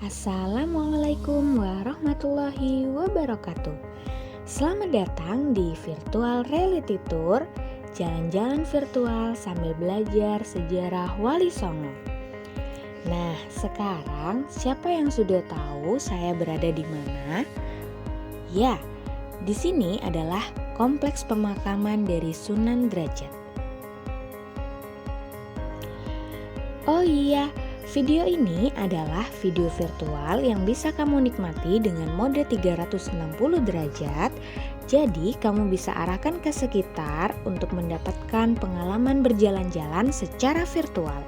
Assalamualaikum warahmatullahi wabarakatuh. Selamat datang di Virtual Reality Tour, jalan-jalan virtual sambil belajar sejarah Wali Songo. Nah, sekarang siapa yang sudah tahu saya berada di mana? Ya, di sini adalah kompleks pemakaman dari Sunan Derajat. Oh iya, video ini adalah video virtual yang bisa kamu nikmati dengan mode 360 derajat. Jadi kamu bisa arahkan ke sekitar untuk mendapatkan pengalaman berjalan-jalan secara virtual.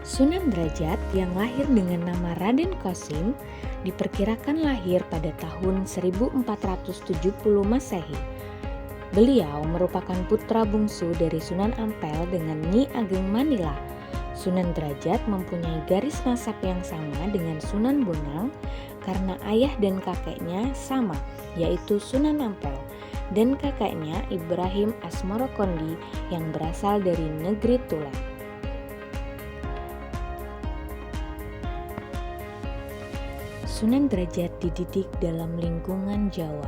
Sunan Derajat yang lahir dengan nama Raden Qasim diperkirakan lahir pada tahun 1470 Masehi. Beliau merupakan putra bungsu dari Sunan Ampel dengan Nyi Ageng Manila. Sunan Derajat mempunyai garis nasab yang sama dengan Sunan Bonang karena ayah dan kakeknya sama, yaitu Sunan Ampel, dan kakeknya Ibrahim Asmorokondi yang berasal dari negeri Tulen. Sunan Derajat dididik dalam lingkungan Jawa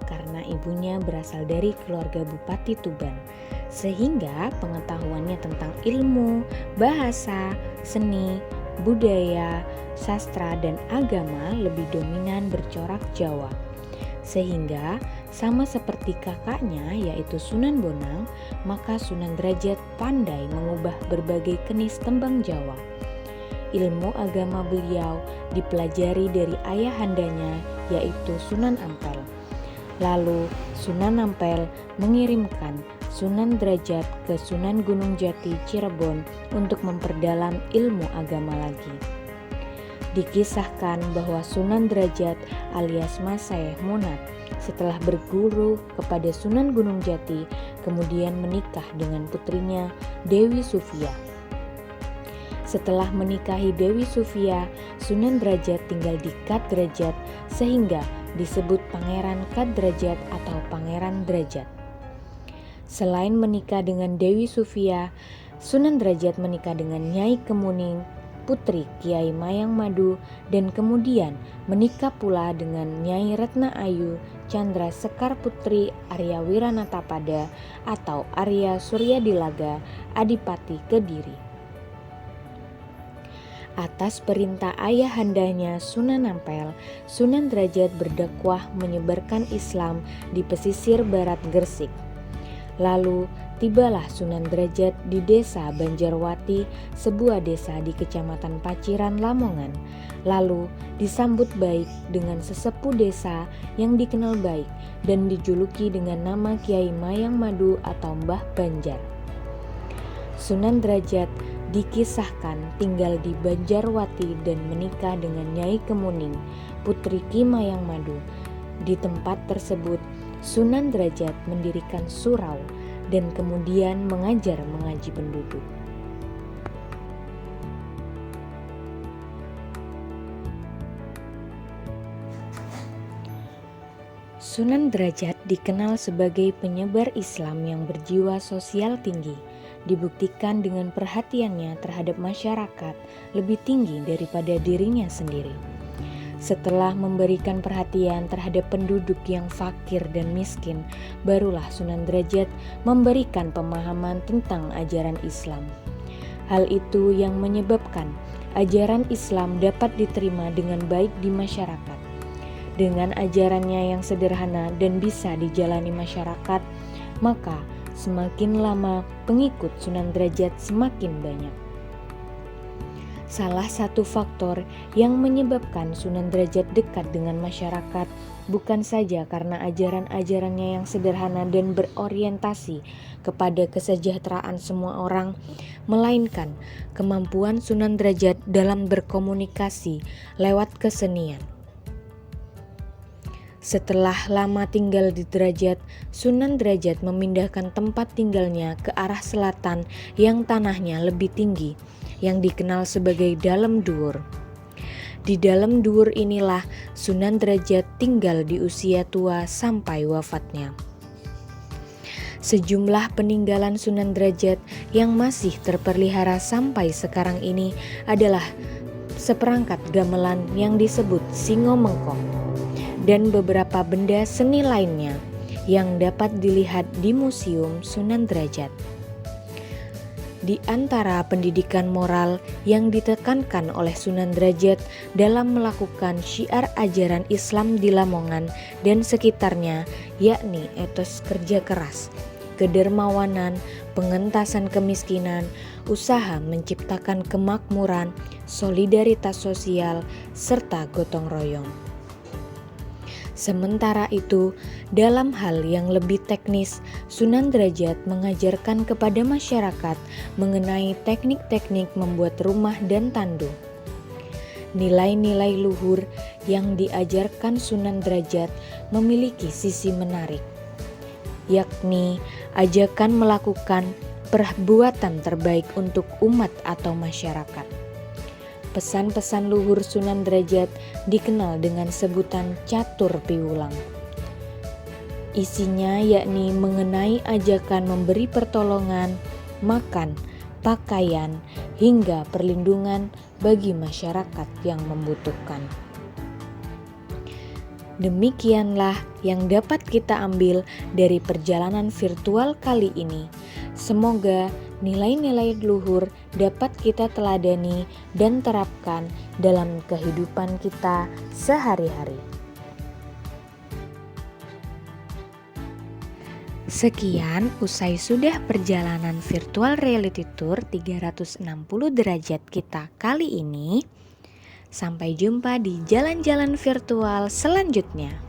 karena ibunya berasal dari keluarga Bupati Tuban, sehingga pengetahuannya tentang ilmu, bahasa, seni, budaya, sastra, dan agama lebih dominan bercorak Jawa. Sehingga sama seperti kakaknya yaitu Sunan Bonang, maka Sunan Derajat pandai mengubah berbagai kenis tembang Jawa. Ilmu agama beliau dipelajari dari ayahandanya yaitu Sunan Ampel. Lalu Sunan Ampel mengirimkan Sunan Derajat ke Sunan Gunung Jati Cirebon untuk memperdalam ilmu agama lagi. Dikisahkan bahwa Sunan Derajat alias Maseh Munat setelah berguru kepada Sunan Gunung Jati kemudian menikah dengan putrinya Dewi Sufia. Setelah menikahi Dewi Sufia, Sunan Derajat tinggal di Kadrajat sehingga disebut Pangeran Kadrajat atau Pangeran Derajat. Selain menikah dengan Dewi Sufia, Sunan Derajat menikah dengan Nyai Kemuning, putri Kiai Mayang Madu, dan kemudian menikah pula dengan Nyai Retna Ayu Chandra Sekar putri Arya Wiranatapada atau Arya Suryadilaga Adipati Kediri. Atas perintah ayahandanya Sunan Ampel, Sunan Derajat berdakwah menyebarkan Islam di pesisir barat Gresik. Lalu tibalah Sunan Derajat di desa Banjarwati, sebuah desa di kecamatan Paciran, Lamongan. Lalu disambut baik dengan sesepuh desa yang dikenal baik dan dijuluki dengan nama Kiai Mayang Madu atau Mbah Banjar. Sunan Derajat dikisahkan tinggal di Banjarwati dan menikah dengan Nyai Kemuning, putri Ki Mayang Madu. Di tempat tersebut, Sunan Derajat mendirikan surau dan kemudian mengajar mengaji penduduk. Sunan Derajat dikenal sebagai penyebar Islam yang berjiwa sosial tinggi. Dibuktikan dengan perhatiannya terhadap masyarakat lebih tinggi daripada dirinya sendiri. Setelah memberikan perhatian terhadap penduduk yang fakir dan miskin, barulah Sunan Derajat memberikan pemahaman tentang ajaran Islam. Hal itu yang menyebabkan ajaran Islam dapat diterima dengan baik di masyarakat. Dengan ajarannya yang sederhana dan bisa dijalani masyarakat, maka semakin lama pengikut Sunan Derajat semakin banyak. Salah satu faktor yang menyebabkan Sunan Derajat dekat dengan masyarakat bukan saja karena ajaran-ajarannya yang sederhana dan berorientasi kepada kesejahteraan semua orang, melainkan kemampuan Sunan Derajat dalam berkomunikasi lewat kesenian. Setelah lama tinggal di Derajat, Sunan Derajat memindahkan tempat tinggalnya ke arah selatan yang tanahnya lebih tinggi, yang dikenal sebagai Dalem Dhuwur. Di Dalem Dhuwur inilah Sunan Derajat tinggal di usia tua sampai wafatnya. Sejumlah peninggalan Sunan Derajat yang masih terpelihara sampai sekarang ini adalah seperangkat gamelan yang disebut Singo Mengkong dan beberapa benda seni lainnya yang dapat dilihat di Museum Sunan Derajat. Di antara pendidikan moral yang ditekankan oleh Sunan Derajat dalam melakukan syiar ajaran Islam di Lamongan dan sekitarnya, yakni etos kerja keras, kedermawanan, pengentasan kemiskinan, usaha menciptakan kemakmuran, solidaritas sosial, serta gotong royong. Sementara itu, dalam hal yang lebih teknis, Sunan Derajat mengajarkan kepada masyarakat mengenai teknik-teknik membuat rumah dan tandu. Nilai-nilai luhur yang diajarkan Sunan Derajat memiliki sisi menarik, yakni ajakan melakukan perbuatan terbaik untuk umat atau masyarakat. Pesan-pesan luhur Sunan Derajat dikenal dengan sebutan catur piwulang. Isinya yakni mengenai ajakan memberi pertolongan, makan, pakaian, hingga perlindungan bagi masyarakat yang membutuhkan. Demikianlah yang dapat kita ambil dari perjalanan virtual kali ini. Semoga nilai-nilai luhur dapat kita teladani dan terapkan dalam kehidupan kita sehari-hari. Sekian, usai sudah perjalanan virtual reality tour 360 derajat kita kali ini. Sampai jumpa di jalan-jalan virtual selanjutnya.